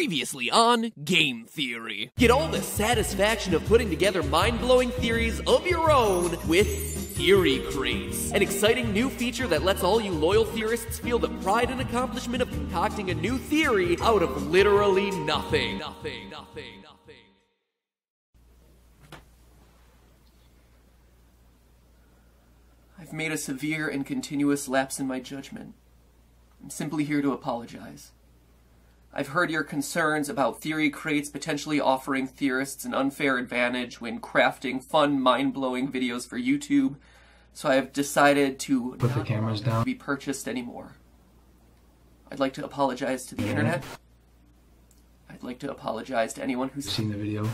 Previously on Game Theory. Get all the satisfaction of putting together mind-blowing theories of your own with Theory Crates, an exciting new feature that lets all you loyal theorists feel the pride and accomplishment of concocting a new theory out of literally nothing. I've made a severe and continuous lapse in my judgment. I'm simply here to apologize. I've heard your concerns about Theory Crates potentially offering theorists an unfair advantage when crafting fun, mind-blowing videos for YouTube, so I have decided to put the cameras down, be purchased anymore. I'd like to apologize to the internet. I'd like to apologize to anyone who's seen the video.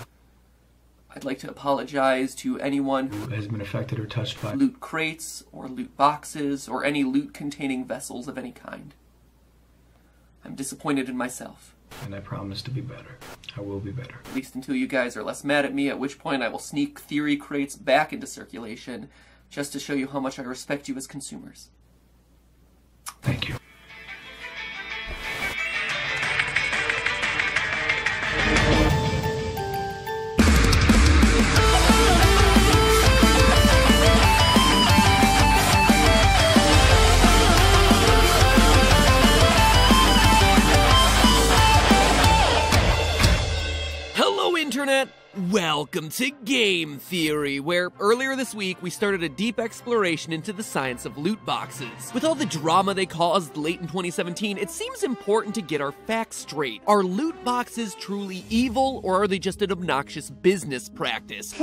I'd like to apologize to anyone who has been affected or touched by loot crates or loot boxes or any loot-containing vessels of any kind. I'm disappointed in myself. And I promise to be better. I will be better. At least until you guys are less mad at me, at which point I will sneak Theory Crates back into circulation, just to show you how much I respect you as consumers. Thank you. Internet, welcome to Game Theory, where earlier this week we started a deep exploration into the science of loot boxes. With all the drama they caused late in 2017, it seems important to get our facts straight. Are loot boxes truly evil, or are they just an obnoxious business practice?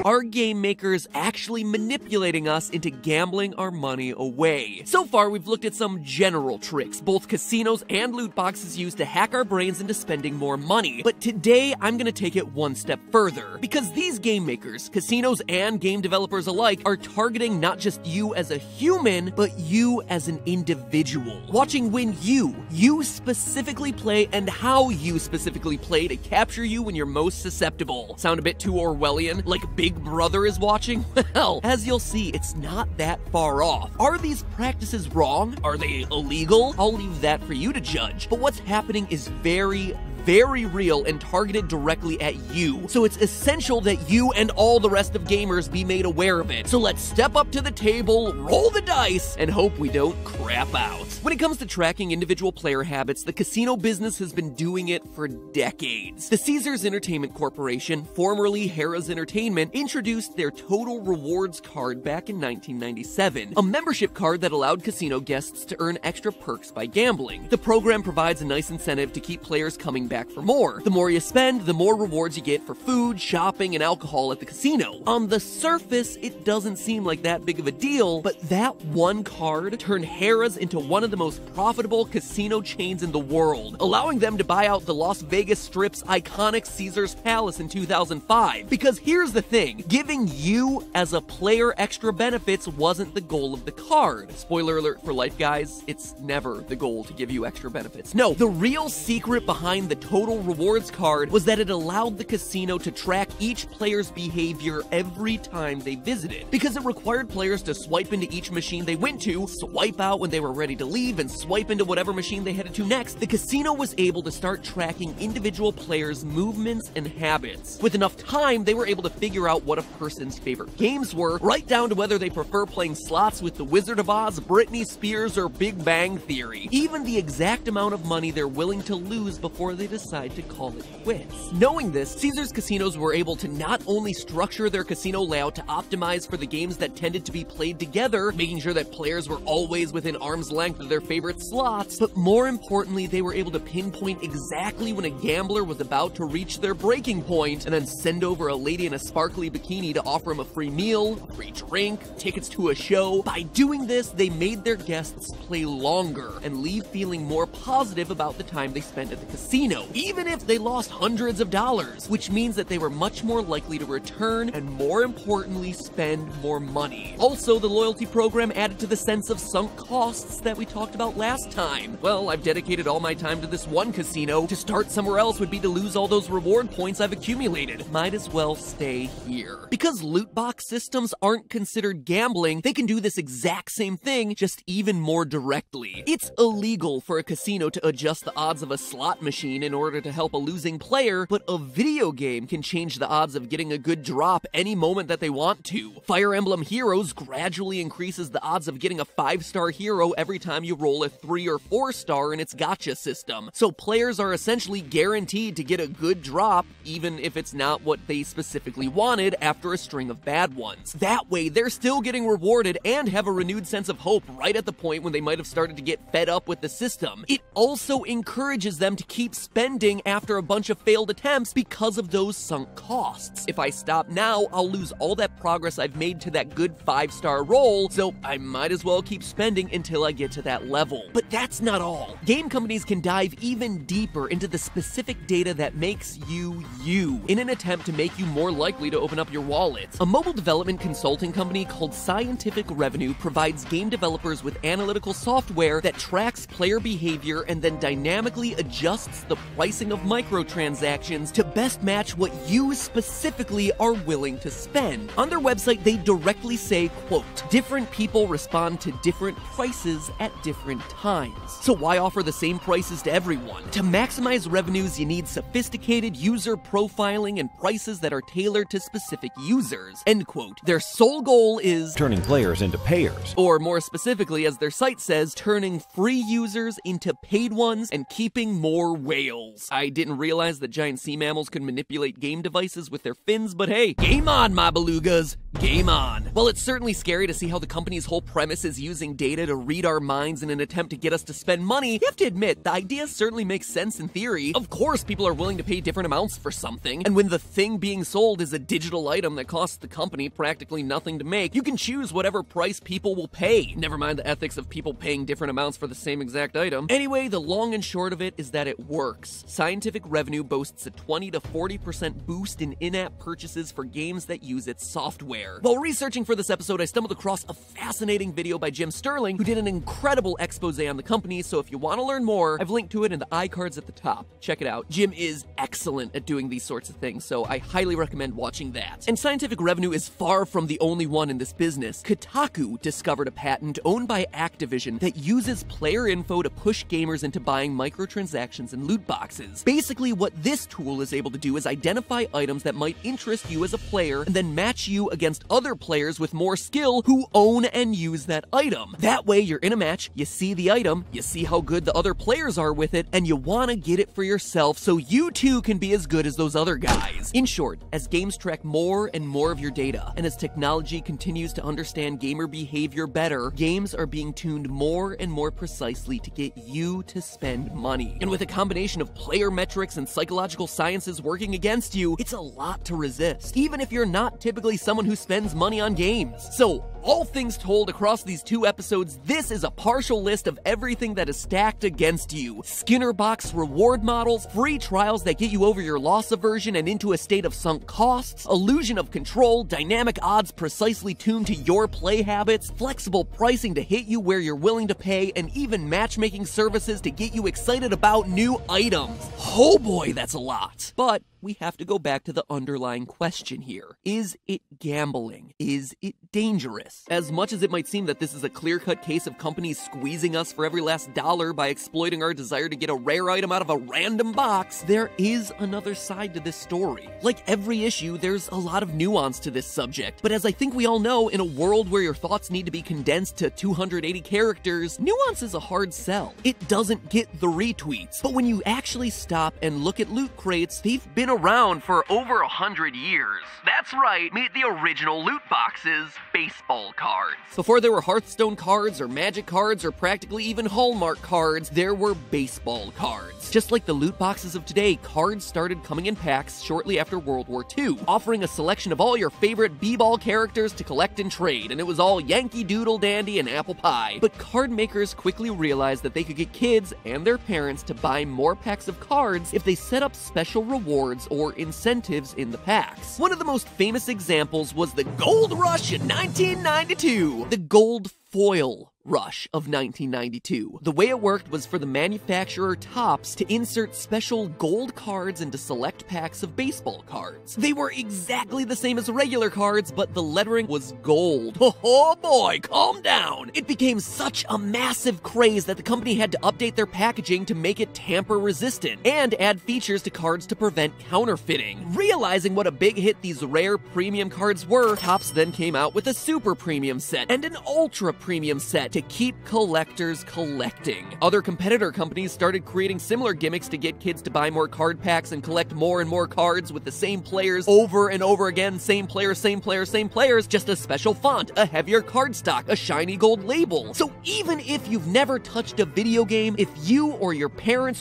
Are game makers actually manipulating us into gambling our money away? So far, we've looked at some general tricks both casinos and loot boxes use to hack our brains into spending more money. But today, I'm gonna take it one step further, because these game makers, casinos, and game developers alike are targeting not just you as a human, but you as an individual. Watching when you specifically play and how you specifically play to capture you when you're most susceptible. Sound a bit too Orwellian, like Big Brother is watching? Well, as you'll see, it's not that far off. Are these practices wrong? Are they illegal? I'll leave that for you to judge. But what's happening is very real and targeted directly at you. So it's essential that you and all the rest of gamers be made aware of it. So let's step up to the table, roll the dice, and hope we don't crap out. When it comes to tracking individual player habits, the casino business has been doing it for decades. The Caesars Entertainment Corporation, formerly Harrah's Entertainment, introduced their Total Rewards card back in 1997, a membership card that allowed casino guests to earn extra perks by gambling. The program provides a nice incentive to keep players coming back for more. The more you spend, the more rewards you get for food, shopping, and alcohol at the casino. On the surface, it doesn't seem like that big of a deal, but that one card turned Harrah's into one of the most profitable casino chains in the world, allowing them to buy out the Las Vegas Strip's iconic Caesars Palace in 2005. Because here's the thing, giving you as a player extra benefits wasn't the goal of the card. Spoiler alert for life, guys, it's never the goal to give you extra benefits. No, the real secret behind the Total Rewards card was that it allowed the casino to track each player's behavior every time they visited, because it required players to swipe into each machine they went to, swipe out when they were ready to leave, and swipe into whatever machine they headed to next. The casino was able to start tracking individual players' movements and habits. With enough time, they were able to figure out what a person's favorite games were, right down to whether they prefer playing slots with the Wizard of Oz, Britney Spears, or Big Bang Theory. Even the exact amount of money they're willing to lose before they decide to call it quits. Knowing this, Caesars casinos were able to not only structure their casino layout to optimize for the games that tended to be played together, making sure that players were always within arm's length of their favorite slots, but more importantly, they were able to pinpoint exactly when a gambler was about to reach their breaking point, and then send over a lady in a sparkly bikini to offer him a free meal, a free drink, tickets to a show. By doing this, they made their guests play longer and leave feeling more positive about the time they spent at the casino. casino, even if they lost hundreds of dollars, which means that they were much more likely to return and, more importantly, spend more money. Also, the loyalty program added to the sense of sunk costs that we talked about last time. Well, I've dedicated all my time to this one casino. To start somewhere else would be to lose all those reward points I've accumulated. Might as well stay here. Because loot box systems aren't considered gambling, they can do this exact same thing, just even more directly. It's illegal for a casino to adjust the odds of a slot machine in order to help a losing player, but a video game can change the odds of getting a good drop any moment that they want to. Fire Emblem Heroes gradually increases the odds of getting a 5-star hero every time you roll a 3 or 4-star in its gacha system. So players are essentially guaranteed to get a good drop, even if it's not what they specifically wanted after a string of bad ones. That way, they're still getting rewarded and have a renewed sense of hope right at the point when they might have started to get fed up with the system. It also encourages them to keep spending after a bunch of failed attempts because of those sunk costs. If I stop now, I'll lose all that progress I've made to that good 5-star roll, so I might as well keep spending until I get to that level. But that's not all. Game companies can dive even deeper into the specific data that makes you you in an attempt to make you more likely to open up your wallet. A mobile development consulting company called Scientific Revenue provides game developers with analytical software that tracks player behavior and then dynamically adjusts the pricing of microtransactions to best match what you specifically are willing to spend. On their website, they directly say, quote, "Different people respond to different prices at different times. So why offer the same prices to everyone? To maximize revenues, you need sophisticated user profiling and prices that are tailored to specific users." End quote. Their sole goal is turning players into payers. Or more specifically, as their site says, turning free users into paid ones and keeping more whales. I didn't realize that giant sea mammals could manipulate game devices with their fins, but hey, game on, my belugas! Game on. Well, it's certainly scary to see how the company's whole premise is using data to read our minds in an attempt to get us to spend money. You have to admit, the idea certainly makes sense in theory. Of course, people are willing to pay different amounts for something, and when the thing being sold is a digital item that costs the company practically nothing to make, you can choose whatever price people will pay. Never mind the ethics of people paying different amounts for the same exact item. Anyway, the long and short of it is that it works. Scientific Revenue boasts a 20 to 40% boost in in-app purchases for games that use its software. While researching for this episode, I stumbled across a fascinating video by Jim Sterling, who did an incredible expose on the company, so if you want to learn more, I've linked to it in the iCards at the top. Check it out. Jim is excellent at doing these sorts of things, so I highly recommend watching that. And Scientific Revenue is far from the only one in this business. Kotaku discovered a patent owned by Activision that uses player info to push gamers into buying microtransactions and loot boxes. Basically, what this tool is able to do is identify items that might interest you as a player and then match you against other players with more skill who own and use that item. That way, you're in a match, you see the item, you see how good the other players are with it, and you want to get it for yourself so you too can be as good as those other guys. In short, as games track more and more of your data, and as technology continues to understand gamer behavior better, games are being tuned more and more precisely to get you to spend money. And with a combination of player metrics and psychological sciences working against you, it's a lot to resist, even if you're not typically someone who spends money on games. So, all things told, across these 2 episodes, this is a partial list of everything that is stacked against you. Skinner box reward models, free trials that get you over your loss aversion and into a state of sunk costs, illusion of control, dynamic odds precisely tuned to your play habits, flexible pricing to hit you where you're willing to pay, and even matchmaking services to get you excited about new items. Oh boy, that's a lot. But we have to go back to the underlying question here. Is it gambling? Is it dangerous? As much as it might seem that this is a clear-cut case of companies squeezing us for every last dollar by exploiting our desire to get a rare item out of a random box, there is another side to this story. Like every issue, there's a lot of nuance to this subject. But as I think we all know, in a world where your thoughts need to be condensed to 280 characters, nuance is a hard sell. It doesn't get the retweets. But when you actually stop and look at loot crates, they've been around for over 100 years. That's right, meet the original loot boxes, baseball cards. Before there were Hearthstone cards or Magic cards or practically even Hallmark cards, there were baseball cards. Just like the loot boxes of today, cards started coming in packs shortly after World War II, offering a selection of all your favorite b-ball characters to collect and trade, and it was all Yankee Doodle Dandy and apple pie. But card makers quickly realized that they could get kids and their parents to buy more packs of cards cards if they set up special rewards or incentives in the packs. One of the most famous examples was the Gold Rush in 1992, the Gold Foil Rush of 1992. The way it worked was for the manufacturer Topps to insert special gold cards into select packs of baseball cards. They were exactly the same as regular cards, but the lettering was gold. Oh boy, calm down! It became such a massive craze that the company had to update their packaging to make it tamper-resistant and add features to cards to prevent counterfeiting. Realizing what a big hit these rare premium cards were, Topps then came out with a super premium set and an ultra premium set to keep collectors collecting. Other competitor companies started creating similar gimmicks to get kids to buy more card packs and collect more and more cards with the same players over and over again, same players, just a special font, a heavier card stock, a shiny gold label. So even if you've never touched a video game, if you or your parents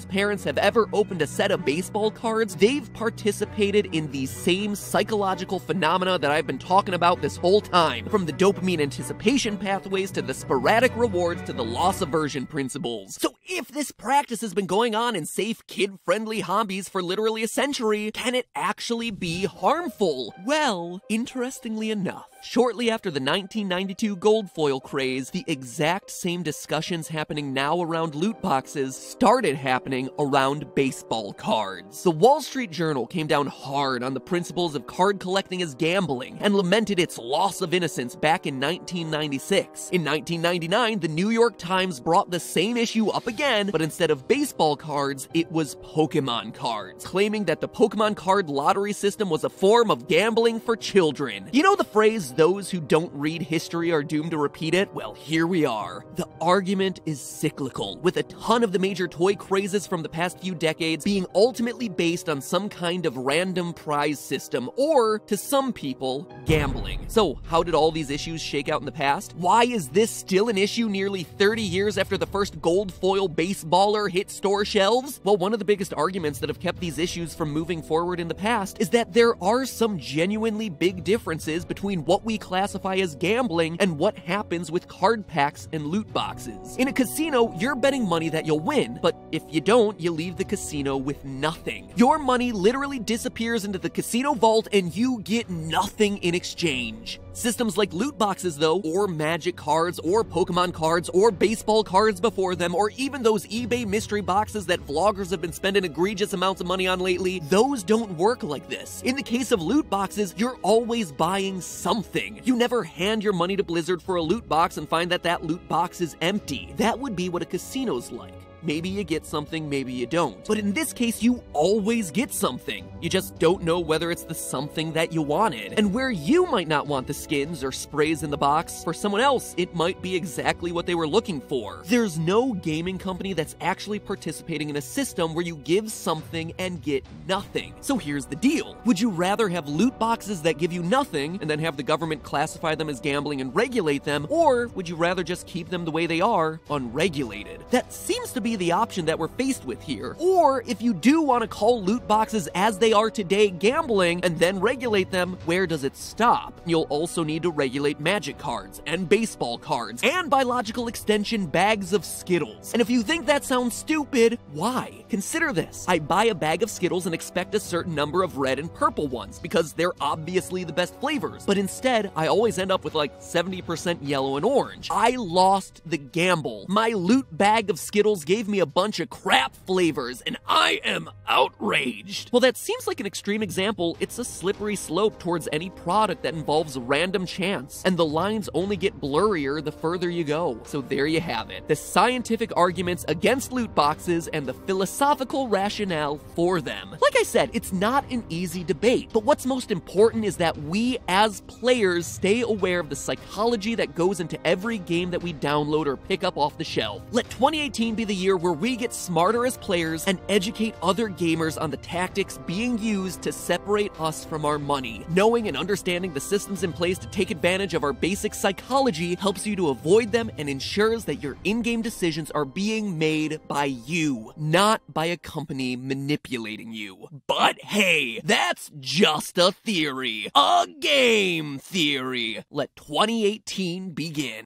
parents have ever opened a set of baseball cards, they've participated in the same psychological phenomena that I've been talking about this whole time, from the dopamine anticipation pathways to the sporadic rewards to the loss aversion principles. So if this practice has been going on in safe, kid-friendly hobbies for literally a century, can it actually be harmful? Well, interestingly enough, shortly after the 1992 gold foil craze, the exact same discussions happening now around loot boxes started happening around baseball cards. The Wall Street Journal came down hard on the principles of card collecting as gambling and lamented its loss of innocence back in 1996. In 1999, the New York Times brought the same issue up again, but instead of baseball cards, it was Pokemon cards, claiming that the Pokemon card lottery system was a form of gambling for children. You know the phrase, those who don't read history are doomed to repeat it? Well, here we are. The argument is cyclical, with a ton of the major toy crazes from the past few decades being ultimately based on some kind of random prize system, or, to some people, gambling. So, how did all these issues shake out in the past? Why is this still an issue nearly 30 years after the first gold foil baseballer hit store shelves? Well, one of the biggest arguments that have kept these issues from moving forward in the past is that there are some genuinely big differences between what we classify as gambling and what happens with card packs and loot boxes. In a casino, you're betting money that you'll win, but if you don't, you leave the casino with nothing. Your money literally disappears into the casino vault and you get nothing in exchange. Systems like loot boxes, though, or magic cards, or Pokemon cards, or baseball cards before them, or even those eBay mystery boxes that vloggers have been spending egregious amounts of money on lately, those don't work like this. In the case of loot boxes, you're always buying something. You never hand your money to Blizzard for a loot box and find that that loot box is empty. That would be what a casino's like. Maybe you get something, maybe you don't. But in this case, you always get something. You just don't know whether it's the something that you wanted. And where you might not want the skins or sprays in the box, for someone else, it might be exactly what they were looking for. There's no gaming company that's actually participating in a system where you give something and get nothing. So here's the deal. Would you rather have loot boxes that give you nothing and then have the government classify them as gambling and regulate them, or would you rather just keep them the way they are, unregulated? That seems to be the option that we're faced with here. Or if you do want to call loot boxes as they are today gambling and then regulate them, where does it stop? You'll also need to regulate magic cards and baseball cards and, by logical extension, bags of Skittles. And if you think that sounds stupid, why? Consider this. I buy a bag of Skittles and expect a certain number of red and purple ones because they're obviously the best flavors, but instead I always end up with like 70% yellow and orange. I lost the gamble. My loot bag of Skittles gave me a bunch of crap flavors, and I am outraged. Well, that seems like an extreme example. It's a slippery slope towards any product that involves random chance, and the lines only get blurrier the further you go. So there you have it. The scientific arguments against loot boxes and the philosophical rationale for them. Like I said, it's not an easy debate, but what's most important is that we as players stay aware of the psychology that goes into every game that we download or pick up off the shelf. Let 2018 be the year where we get smarter as players and educate other gamers on the tactics being used to separate us from our money. Knowing and understanding the systems in place to take advantage of our basic psychology helps you to avoid them and ensures that your in-game decisions are being made by you, not by a company manipulating you. But hey, that's just a theory. A game theory. Let 2018 begin.